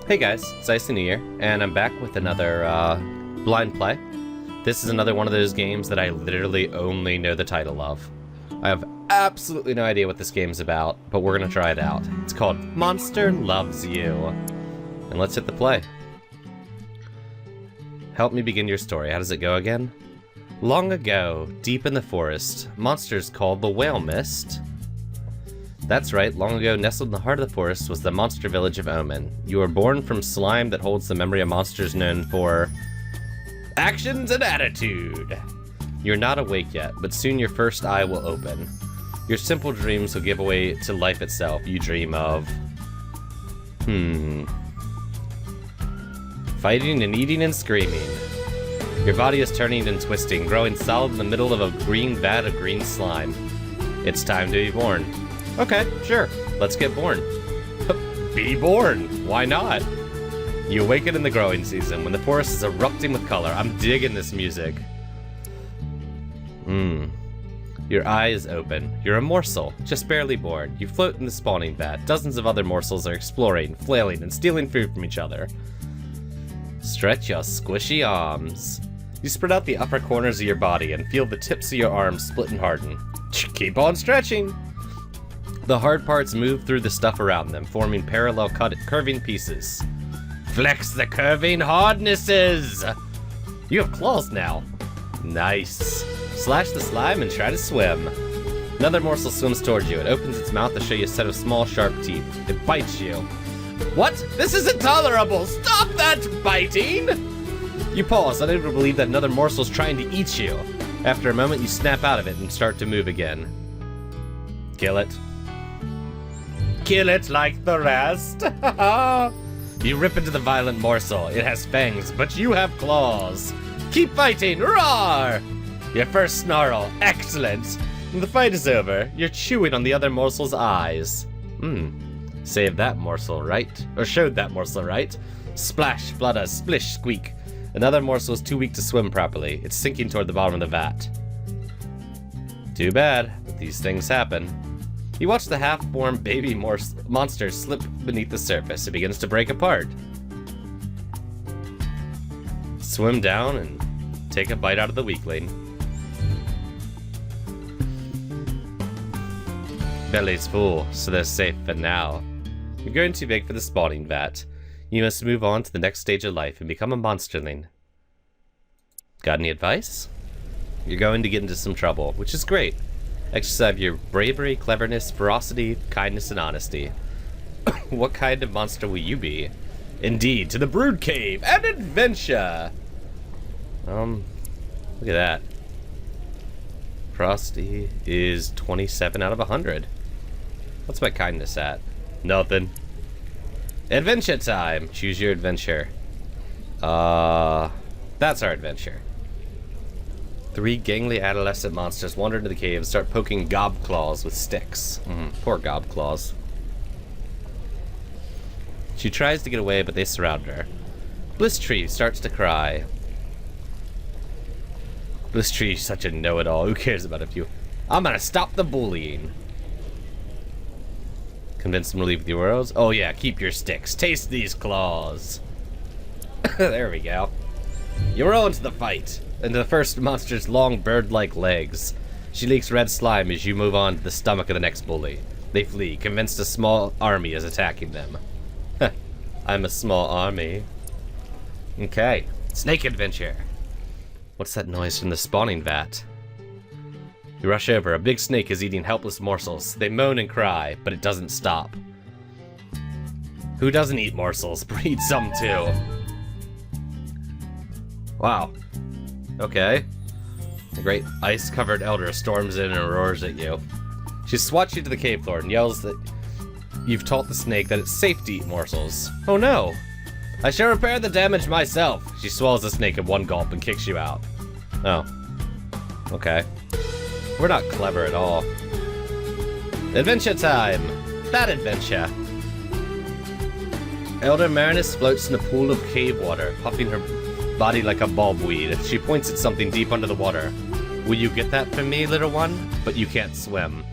Hey guys, it's Icynewyear, and I'm back with another blind play. This is another one of those games that I literally only know the title of. I have absolutely no idea what this game's about, but we're gonna try it out. It's called Monster Loves You. And let's hit the play. Help me begin your story. How does it go again? Long ago, deep in the forest, monsters called the Whale Mist. That's right, long ago, nestled in the heart of the forest was the monster village of Omen. You were born from slime that holds the memory of monsters known for actions and attitude. You're not awake yet, but soon your first eye will open. Your simple dreams will give way to life itself. You dream of... fighting and eating and screaming. Your body is turning and twisting, growing solid in the middle of a green vat of green slime. It's time to be born. Okay, sure. Let's get born. Be born. Why not? You awaken in the growing season when the forest is erupting with color. I'm digging this music. Your eye is open. You're a morsel, just barely born. You float in the spawning vat. Dozens of other morsels are exploring, flailing, and stealing food from each other. Stretch your squishy arms. You spread out the upper corners of your body and feel the tips of your arms split and harden. Keep on stretching. The hard parts move through the stuff around them, forming parallel curving pieces. Flex the curving hardnesses! You have claws now. Nice. Slash the slime and try to swim. Another morsel swims towards you. It opens its mouth to show you a set of small, sharp teeth. It bites you. What? This is intolerable! Stop that biting! You pause, unable to believe that another morsel is trying to eat you. After a moment, you snap out of it and start to move again. Kill it. Kill it like the rest. You rip into the violent morsel. It has fangs, but you have claws. Keep fighting. Roar! Your first snarl. Excellent. When the fight is over, you're chewing on the other morsel's eyes. Saved that morsel, right? Or showed that morsel, right? Splash, flutter, splish, squeak. Another morsel is too weak to swim properly. It's sinking toward the bottom of the vat. Too bad, but these things happen. You watch the half-formed baby monster slip beneath the surface. It begins to break apart. Swim down and take a bite out of the weakling. Belly's full, so they're safe for now. You're growing too big for the spawning vat. You must move on to the next stage of life and become a monsterling. Got any advice? You're going to get into some trouble, which is great. Exercise your bravery, cleverness, ferocity, kindness, and honesty. What kind of monster will you be? Indeed, to the Brood Cave and adventure! Look at that. Ferocity is 27 out of 100. What's my kindness at? Nothing. Adventure time! Choose your adventure. That's our adventure. 3 gangly adolescent monsters wander into the cave and start poking Gobclaws with sticks. Poor Gobclaws. She tries to get away, but they surround her. Blisstree starts to cry. Blistree's such a know-it-all. Who cares about a few? I'm gonna stop the bullying. Convince them to leave the worlds? Oh yeah, keep your sticks. Taste these claws. There we go. You roll into the fight. Into the first monster's long bird-like legs. She leaks red slime as you move on to the stomach of the next bully. They flee, convinced a small army is attacking them. I'm a small army. Okay. Snake adventure. What's that noise from the spawning vat? You rush over. A big snake is eating helpless morsels. They moan and cry, but it doesn't stop. Who doesn't eat morsels? Breed some too. Wow. Okay. A great ice-covered elder storms in and roars at you. She swats you to the cave floor and yells that you've taught the snake that it's safe to eat morsels. Oh no! I shall repair the damage myself! She swallows the snake in one gulp and kicks you out. Oh. Okay. We're not clever at all. Adventure time! That adventure! Elder Marinus floats in a pool of cave water, puffing her body like a bulbweed. She points at something deep under the water. Will you get that from me, little one? But you can't swim.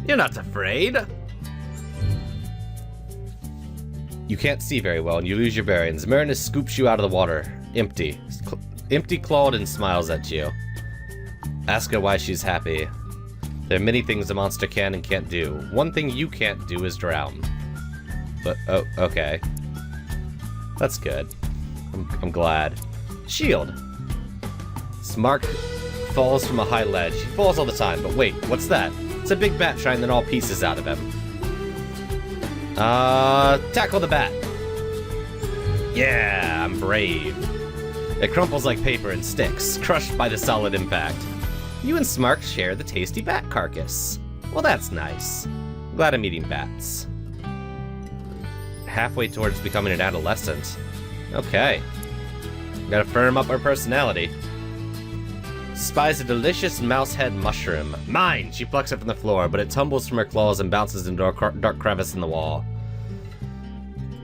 You're not afraid. You can't see very well and you lose your bearings. Marinus scoops you out of the water, empty. Empty-clawed and smiles at you. Ask her why she's happy. There are many things a monster can and can't do. One thing you can't do is drown. But, oh, okay. That's good. I'm glad. Shield. Smark falls from a high ledge. He falls all the time, but wait, what's that? It's a big bat trying to knock all pieces out of him. Tackle the bat. Yeah, I'm brave. It crumples like paper and sticks, crushed by the solid impact. You and Smark share the tasty bat carcass. Well, that's nice. Glad I'm eating bats. Halfway towards becoming an adolescent. Okay. Gotta firm up our personality. Spies a delicious mouse head mushroom. Mine! She plucks it from the floor, but it tumbles from her claws and bounces into a dark crevice in the wall.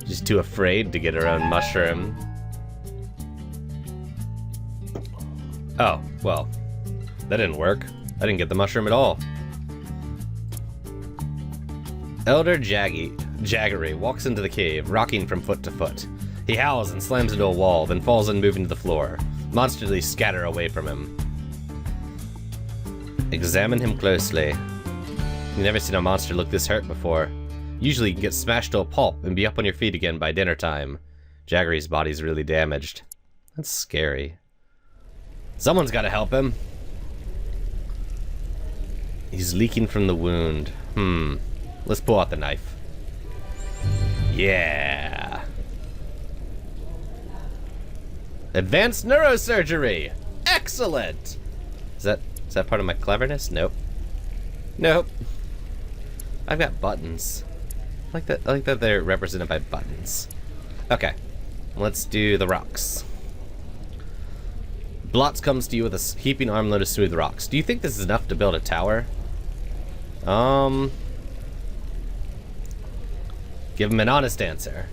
She's too afraid to get her own mushroom. Oh, well. That didn't work. I didn't get the mushroom at all. Elder Jaggery walks into the cave, rocking from foot to foot. He howls and slams into a wall, then falls unmoving to the floor. Monsterly scatter away from him. Examine him closely. You've never seen a monster look this hurt before. Usually you can get smashed to a pulp and be up on your feet again by dinner time. Jaggery's body's really damaged. That's scary. Someone's gotta help him. He's leaking from the wound. Let's pull out the knife. Yeah. Advanced neurosurgery. Excellent. Is that part of my cleverness? Nope. Nope. I've got buttons. I like that they're represented by buttons. Okay. Let's do the rocks. Blotz comes to you with a heaping armload of smooth rocks. Do you think this is enough to build a tower? Give him an honest answer.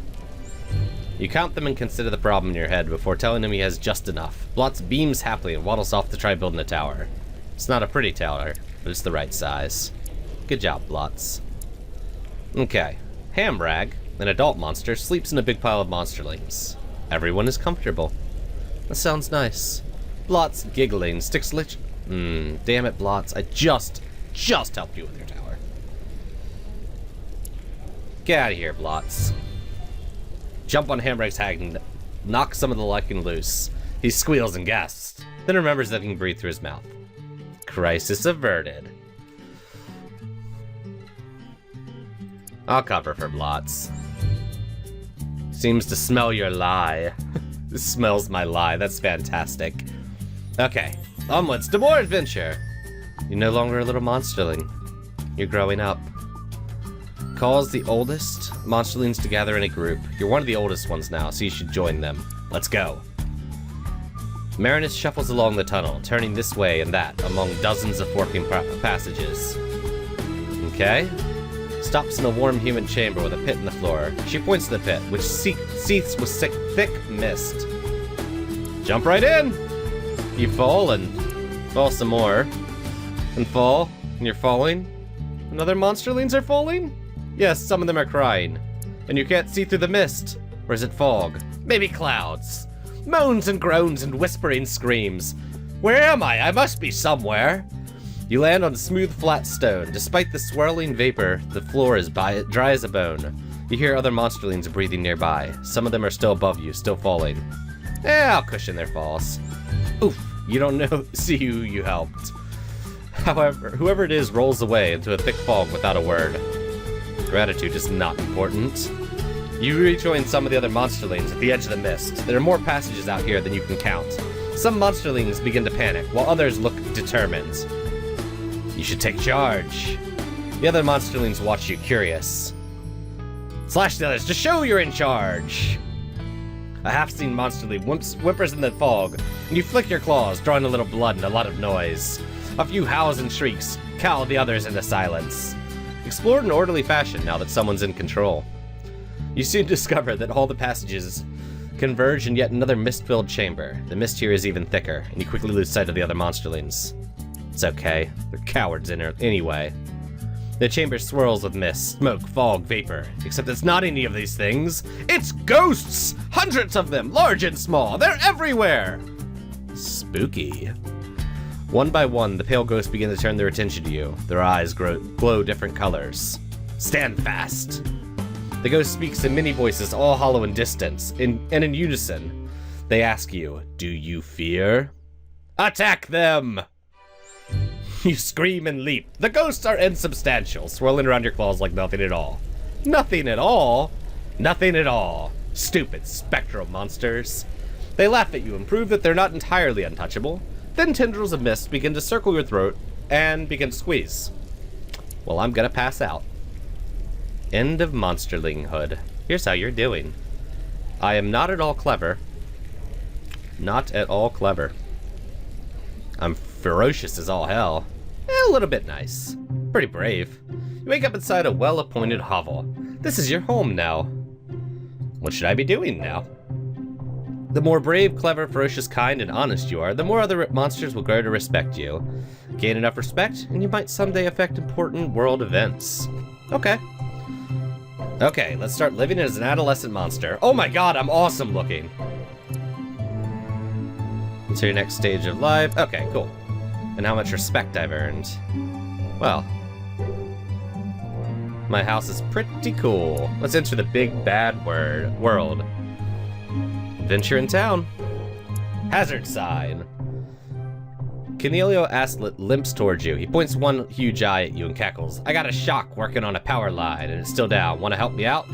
You count them and consider the problem in your head before telling him he has just enough. Blotz beams happily and waddles off to try building a tower. It's not a pretty tower, but it's the right size. Good job, Blotz. Okay. Hamrag, an adult monster, sleeps in a big pile of monsterlings. Everyone is comfortable. That sounds nice. Blotz, giggling, sticks damn it, Blotz. I just helped you with your tower. Get out of here, Blotz. Jump on Hamrag's hag and knock some of the lichen loose. He squeals and gasps, then remembers that he can breathe through his mouth. Crisis averted. I'll cover for Blotz. Seems to smell your lie. This smells my lie. That's fantastic. Okay, onwards to more adventure. You're no longer a little monsterling. You're growing up. Calls the oldest monsterlings to gather in a group. You're one of the oldest ones now, so you should join them. Let's go. Marinus shuffles along the tunnel, turning this way and that among dozens of forking passages. Okay. Stops in a warm human chamber with a pit in the floor. She points to the pit, which seethes with thick mist. Jump right in! You fall and fall some more. And fall, and you're falling. And other monsterlings are falling? Yes, some of them are crying. And you can't see through the mist. Or is it fog? Maybe clouds. Moans and groans and whispering screams. Where am I? I must be somewhere. You land on smooth, flat stone. Despite the swirling vapor, the floor is dry as a bone. You hear other monsterlings breathing nearby. Some of them are still above you, still falling. I'll cushion their falls. Oof, you don't see who you helped. However, whoever it is rolls away into a thick fog without a word. Gratitude is not important. You rejoin some of the other monsterlings at the edge of the mist. There are more passages out here than you can count. Some monsterlings begin to panic, while others look determined. You should take charge. The other monsterlings watch you, curious. Slash the others to show you're in charge. A half-seen monsterling whimpers in the fog, and you flick your claws, drawing a little blood and a lot of noise. A few howls and shrieks cow the others into silence. Explore in an orderly fashion now that someone's in control. You soon discover that all the passages converge in yet another mist-filled chamber. The mist here is even thicker, and you quickly lose sight of the other monsterlings. It's okay. They're cowards anyway. The chamber swirls with mist, smoke, fog, vapor. Except it's not any of these things. It's ghosts! Hundreds of them, large and small. They're everywhere! Spooky. One by one, the pale ghosts begin to turn their attention to you. Their eyes glow different colors. Stand fast. The ghost speaks in many voices, all hollow and distant, and in unison. They ask you, do you fear? Attack them! You scream and leap. The ghosts are insubstantial, swirling around your claws like nothing at all. Nothing at all? Nothing at all. Stupid spectral monsters. They laugh at you and prove that they're not entirely untouchable. Then tendrils of mist begin to circle your throat and begin to squeeze. Well, I'm gonna pass out. End of monsterlinghood. Here's how you're doing. I am not at all clever. Not at all clever. I'm ferocious as all hell. A little bit nice. Pretty brave. You wake up inside a well-appointed hovel. This is your home now. What should I be doing now? The more brave, clever, ferocious, kind, and honest you are, the more other monsters will grow to respect you. Gain enough respect, and you might someday affect important world events. Okay. Okay, let's start living as an adolescent monster. Oh my god, I'm awesome looking. Into your next stage of life. Okay, cool. And how much respect I've earned. Well. My house is pretty cool. Let's enter the big bad world. Adventure in town. Hazard sign. Cornelio Aslet limps towards you. He points one huge eye at you and cackles. I got a shock working on a power line and it's still down. Want to help me out?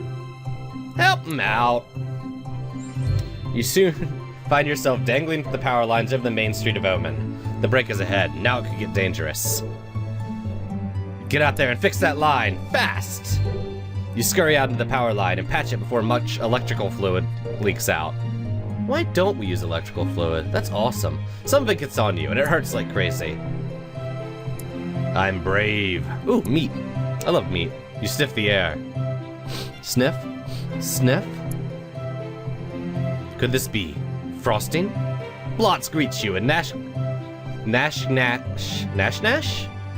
Help him out. You soon find yourself dangling the power lines over the main street of Omen. The break is ahead. Now it could get dangerous. Get out there and fix that line. Fast! You scurry out into the power line and patch it before much electrical fluid leaks out. Why don't we use electrical fluid? That's awesome. Some of it gets on you, and it hurts like crazy. I'm brave. Ooh, meat. I love meat. You sniff the air. Sniff? Sniff? Could this be frosting? Blotz greets you, and Nash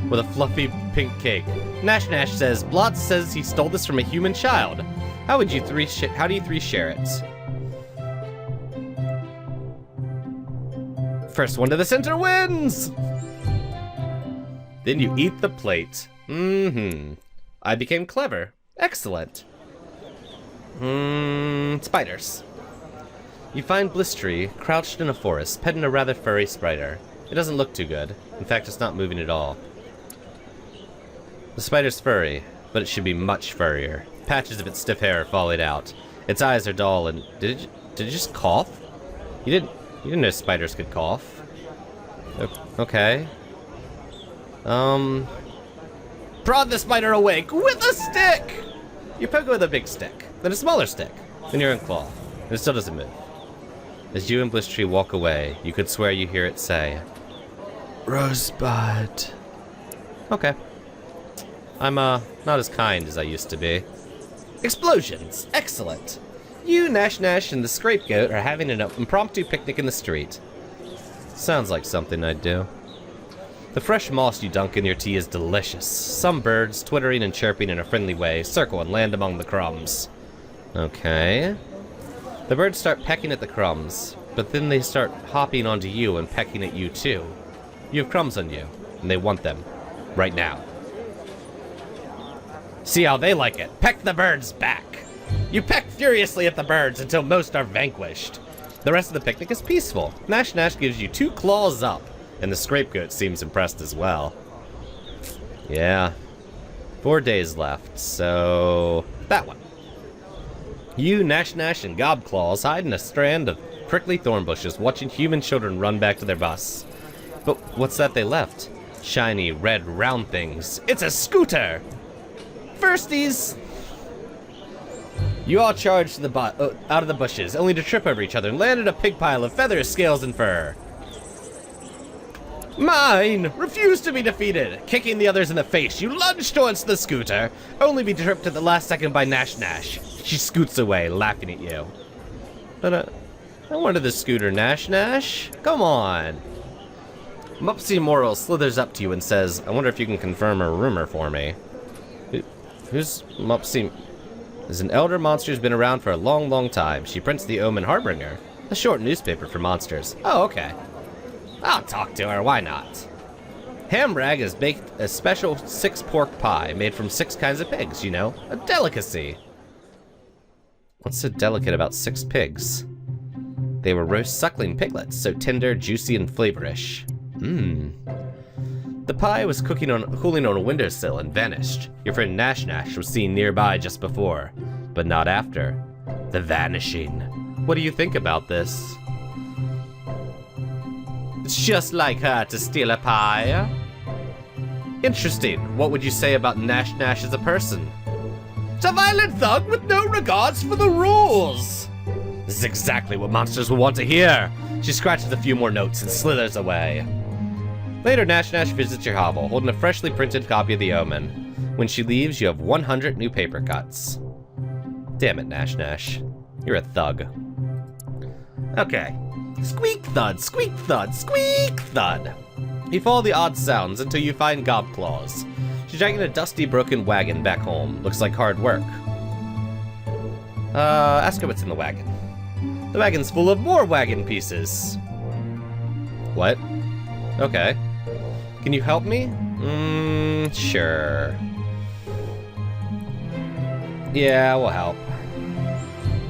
with a fluffy pink cake. Nash says, Blotz says he stole this from a human child. How do you three share it? First one to the center wins! Then you eat the plate. I became clever. Excellent. Spiders. You find Blistery crouched in a forest, petting a rather furry spider. It doesn't look too good. In fact, it's not moving at all. The spider's furry, but it should be much furrier. Patches of its stiff hair are falling out. Its eyes are dull and... Did it just cough? You didn't know spiders could cough. Okay. Prod the spider awake with a stick! You poke it with a big stick, then a smaller stick, then your own claw, and it still doesn't move. As you and Blistery walk away, you could swear you hear it say, Rosebud. Okay. I'm, not as kind as I used to be. Explosions! Excellent! You, Nash, and the Scapegoat are having an impromptu picnic in the street. Sounds like something I'd do. The fresh moss you dunk in your tea is delicious. Some birds, twittering and chirping in a friendly way, circle and land among the crumbs. Okay. The birds start pecking at the crumbs, but then they start hopping onto you and pecking at you too. You have crumbs on you, and they want them. Right now. See how they like it. Peck the birds back. You peck furiously at the birds until most are vanquished. The rest of the picnic is peaceful. Nash gives you 2 claws up, and the Scapegoat seems impressed as well. Yeah. 4 days left, so... that one. You, Nash, and Gobclaws hide in a strand of prickly thorn bushes, watching human children run back to their bus. But what's that they left? Shiny, red, round things. It's a scooter! Firsties! You all charged out of the bushes, only to trip over each other and land in a pig pile of feathers, scales, and fur. Mine! Refuse to be defeated! Kicking the others in the face, you lunge towards the scooter, only be tripped at the last second by Nash. She scoots away, laughing at you. But, I wanted the scooter, Nash. Come on. Mupsy Moral slithers up to you and says, I wonder if you can confirm a rumor for me. Who's Mopsy? There's an elder monster who's been around for a long, long time. She prints the Omen Harbinger, a short newspaper for monsters. Oh, okay. I'll talk to her, why not? Hamrag has baked a special 6-pork pie made from 6 kinds of pigs, you know? A delicacy. What's so delicate about 6 pigs? They were roast suckling piglets, so tender, juicy, and flavorish. The pie was cooling on a windowsill and vanished. Your friend Nash Nash was seen nearby just before, but not after. The vanishing. What do you think about this? It's just like her to steal a pie. Interesting. What would you say about Nash Nash as a person? It's a violent thug with no regards for the rules. This is exactly what monsters will want to hear. She scratches a few more notes and slithers away. Later, Nash Nash visits your hovel, holding a freshly printed copy of the Omen. When she leaves, you have 100 new paper cuts. Damn it, Nash Nash. You're a thug. Okay. Squeak thud, squeak thud, squeak thud. You follow the odd sounds until you find Gobclaws. She's dragging a dusty, broken wagon back home. Looks like hard work. Ask her what's in the wagon. The wagon's full of more wagon pieces. What? Okay. Can you help me? Sure. Yeah, we'll help.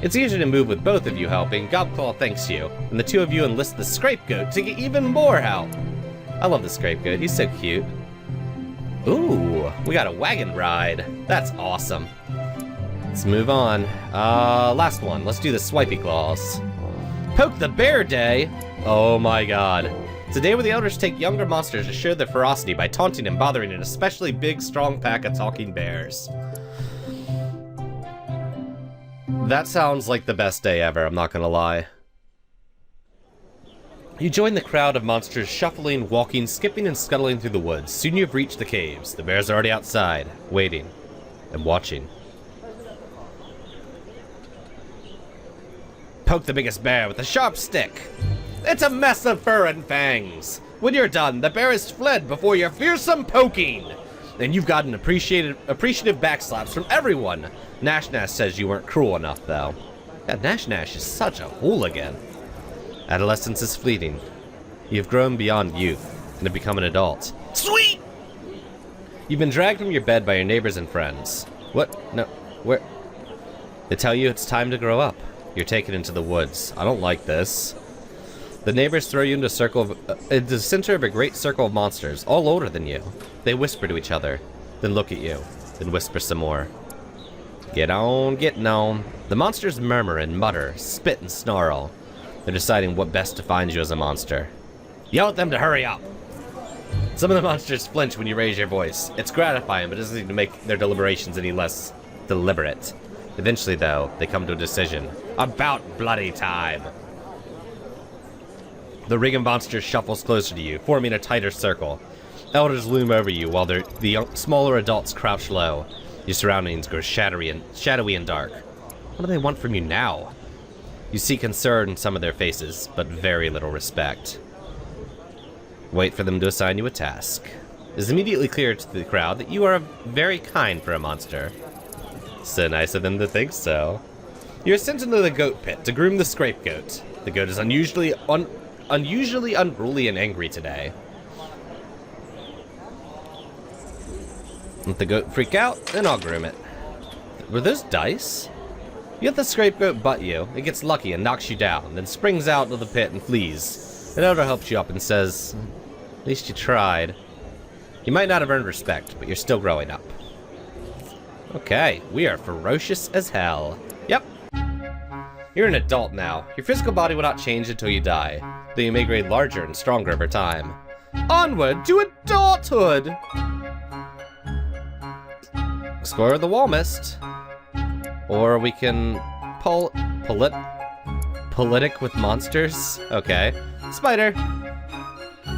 It's easier to move with both of you helping. Gobclaw thanks you, and the 2 of you enlist the Scrapegoat to get even more help. I love the Scrapegoat, he's so cute. Ooh, we got a wagon ride. That's awesome. Let's move on. Last one. Let's do the Swipey Claws. Poke the Bear Day? Oh my god. It's a day where the elders take younger monsters to show their ferocity by taunting and bothering an especially big, strong pack of talking bears. That sounds like the best day ever, I'm not gonna lie. You join the crowd of monsters shuffling, walking, skipping, and scuttling through the woods. Soon you've reached the caves. The bears are already outside, waiting and watching. Poke the biggest bear with a sharp stick. It's a mess of fur and fangs. When you're done, the bear has fled before your fearsome poking. And you've gotten appreciative backslaps from everyone. Nash Nash says you weren't cruel enough, though. God, Nash Nash is such a hooligan. Adolescence is fleeting. You've grown beyond youth and have become an adult. Sweet! You've been dragged from your bed by your neighbors and friends. What? No, where? They tell you it's time to grow up. You're taken into the woods. I don't like this. The neighbors throw you into the center of a great circle of monsters, all older than you. They whisper to each other, then look at you, then whisper some more. Get on, getting on. The monsters murmur and mutter, spit and snarl. They're deciding what best defines you as a monster. Yell at them to hurry up. Some of the monsters flinch when you raise your voice. It's gratifying, but it doesn't seem to make their deliberations any less deliberate. Eventually, though, they come to a decision. About bloody time. The ring of monsters shuffles closer to you, forming a tighter circle. Elders loom over you while the smaller adults crouch low. Your surroundings grow shadowy and dark. What do they want from you now? You see concern in some of their faces, but very little respect. Wait for them to assign you a task. It is immediately clear to the crowd that you are very kind for a monster. So nice of them to think so. You're sent into the goat pit to groom the Scrapegoat. The goat is unusually unruly and angry today. Let the goat freak out, then I'll groom it. Were those dice? You let the Scrapegoat butt you, it gets lucky and knocks you down, then springs out of the pit and flees. An elder helps you up and says, at least you tried. You might not have earned respect, but you're still growing up. Okay, we are ferocious as hell. Yep. You're an adult now. Your physical body will not change until you die, though you may grow larger and stronger over time. Onward to adulthood! Explore the wall mist. Or we can politic with monsters? Okay. Spider!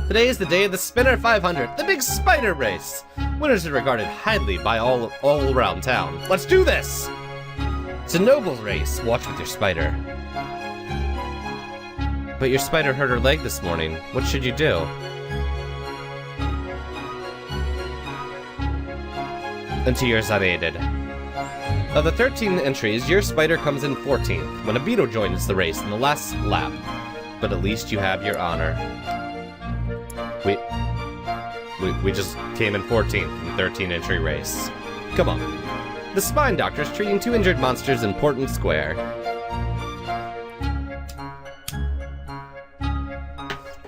Today is the day of the Spinner 500, the big spider race! Winners are regarded highly by all around town. Let's do this! It's a noble race. Watch with your spider. But your spider hurt her leg this morning. What should you do? until you're unaided. Of the 13 entries, your spider comes in 14th, when a beetle joins the race in the last lap. But at least you have your honor. We just came in 14th in the 13-entry race. Come on. The spine doctor's treating 2 injured monsters in Portland Square.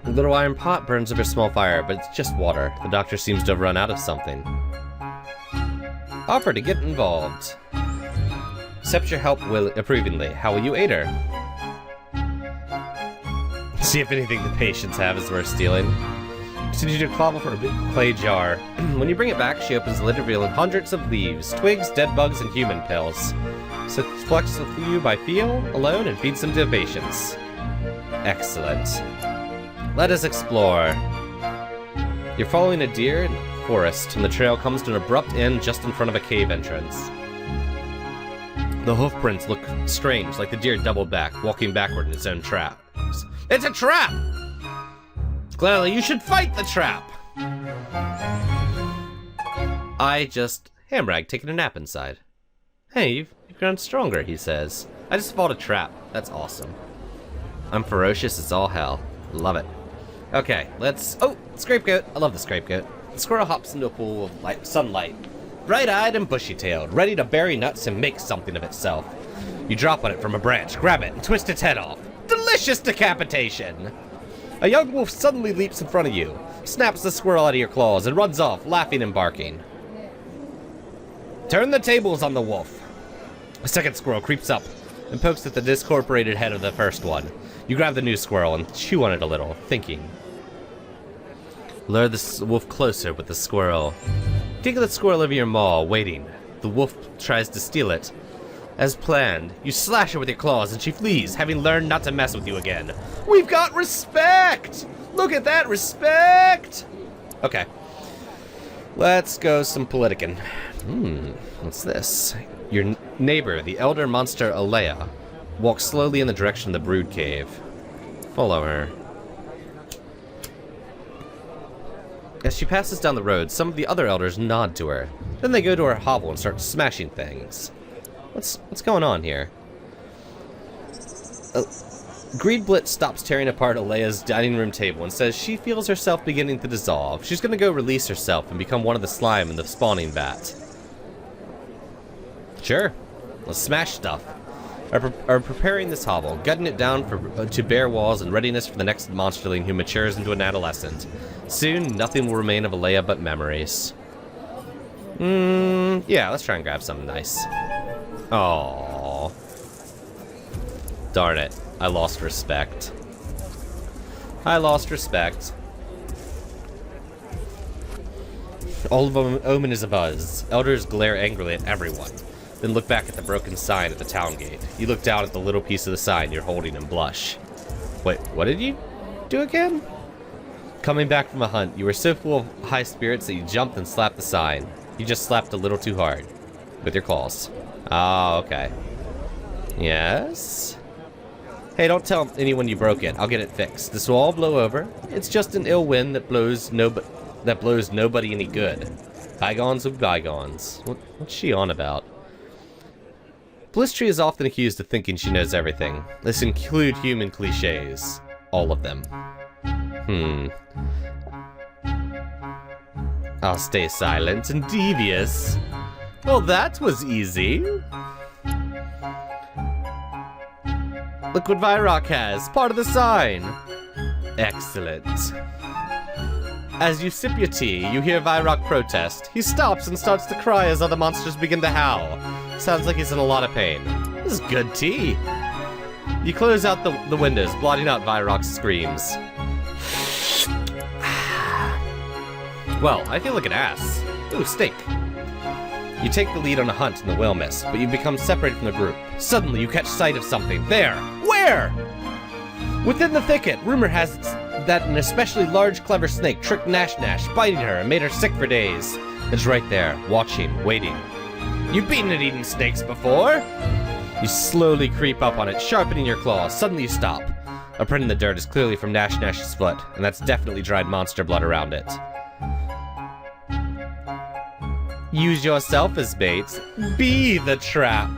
The little iron pot burns over a small fire, but it's just water. The doctor seems to have run out of something. Offer to get involved. Accept your help approvingly. How will you aid her? See if anything the patients have is worth stealing. Continue to cobble for a big clay jar. When you bring it back, she opens the lid, revealing hundreds of leaves, twigs, dead bugs, and human pills. So collects them for you by feel, alone, and feeds them to the patients. Excellent. Let us explore. You're following a deer in the forest, and the trail comes to an abrupt end just in front of a cave entrance. The hoofprints look strange, like the deer doubled back, walking backward in its own trap. It's a trap! Clearly, you should fight the trap! Hamrag taking a nap inside. Hey, you've grown stronger, he says. I just fought a trap. That's awesome. I'm ferocious as all hell. Love it. Okay, let's... Oh, scapegoat. I love the scapegoat. The squirrel hops into a pool of sunlight. Bright-eyed and bushy-tailed, ready to bury nuts and make something of itself. You drop on it from a branch, grab it, and twist its head off. Delicious decapitation! A young wolf suddenly leaps in front of you, snaps the squirrel out of your claws, and runs off, laughing and barking. Turn the tables on the wolf. A second squirrel creeps up and pokes at the discorporated head of the first one. You grab the new squirrel and chew on it a little, thinking. Lure the wolf closer with the squirrel. Take the squirrel over your maw, waiting. The wolf tries to steal it. As planned, you slash her with your claws and she flees, having learned not to mess with you again. We've got respect! Look at that respect! Okay. Let's go some politicking. What's this? Your neighbor, the elder monster Alea, walks slowly in the direction of the brood cave. Follow her. As she passes down the road, some of the other elders nod to her. Then they go to her hovel and start smashing things. What's going on here? Greedblitz stops tearing apart Alea's dining room table and says she feels herself beginning to dissolve. She's gonna go release herself and become one of the slime in the spawning vat. Sure, let's smash stuff. Are preparing this hovel, gutting it down to bare walls in readiness for the next monsterling who matures into an adolescent. Soon, nothing will remain of Alea but memories. Yeah, let's try and grab something nice. Aww. Darn it. I lost respect. I lost respect. All of Omen is abuzz. Elders glare angrily at everyone, then look back at the broken sign at the town gate. You look down at the little piece of the sign you're holding and blush. Wait, what did you do again? Coming back from a hunt, you were so full of high spirits that you jumped and slapped the sign. You just slapped a little too hard. With your claws. Oh, okay. Yes? Hey, don't tell anyone you broke it. I'll get it fixed. This will all blow over. It's just an ill wind that blows nobody any good. Bygones will be bygones. What's she on about? Blistry is often accused of thinking she knows everything. This include human cliches. All of them. I'll stay silent and devious. Well, that was easy. Look what Vyrock has, part of the sign. Excellent. As you sip your tea, you hear Vyrock protest. He stops and starts to cry as other monsters begin to howl. Sounds like he's in a lot of pain. This is good tea. You close out the windows, blotting out Vyrock's screams. Well, I feel like an ass. Ooh, steak. You take the lead on a hunt in the whale mist, but you become separated from the group. Suddenly, you catch sight of something. There! Where? Within the thicket, rumor has it that an especially large, clever snake tricked Nash Nash, biting her and made her sick for days. It's right there, watching, waiting. You've been at eating snakes before! You slowly creep up on it, sharpening your claws. Suddenly you stop. A print in the dirt is clearly from Nash Nash's foot, and that's definitely dried monster blood around it. Use yourself as bait. Be the trap.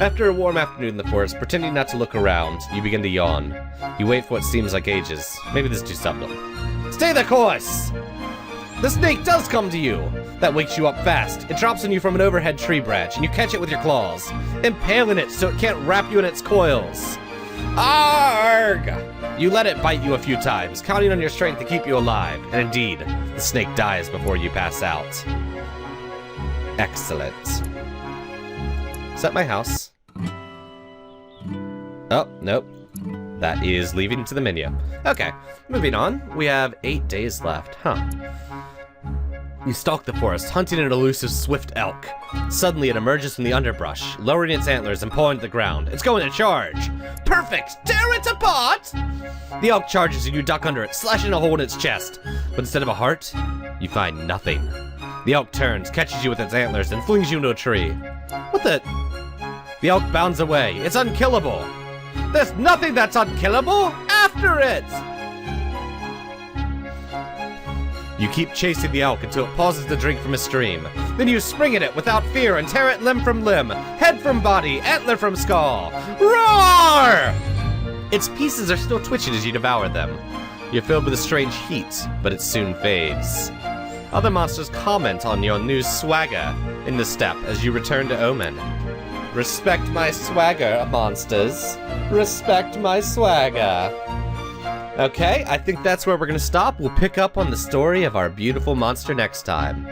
After a warm afternoon in the forest, pretending not to look around, you begin to yawn. You wait for what seems like ages. Maybe this is too subtle. Stay the course! The snake does come to you! That wakes you up fast. It drops on you from an overhead tree branch, and you catch it with your claws, impaling it so it can't wrap you in its coils. Arg! You let it bite you a few times, counting on your strength to keep you alive, and indeed, the snake dies before you pass out. Excellent. Is that my house? Oh, nope. That is leaving to the menu. Okay, moving on. We have 8 days left, huh? You stalk the forest, hunting an elusive swift elk. Suddenly it emerges from the underbrush, lowering its antlers and pawing to the ground. It's going to charge! Perfect! Tear it apart! The elk charges and you duck under it, slashing a hole in its chest. But instead of a heart, you find nothing. The elk turns, catches you with its antlers, and flings you into a tree. What the... The elk bounds away. It's unkillable. There's nothing that's unkillable! After it! You keep chasing the elk until it pauses to drink from a stream. Then you spring at it without fear and tear it limb from limb, head from body, antler from skull. Roar! Its pieces are still twitching as you devour them. You're filled with a strange heat, but it soon fades. Other monsters comment on your new swagger in the steppe as you return to Omen. Respect my swagger, monsters. Respect my swagger. Okay, I think that's where we're gonna stop. We'll pick up on the story of our beautiful monster next time.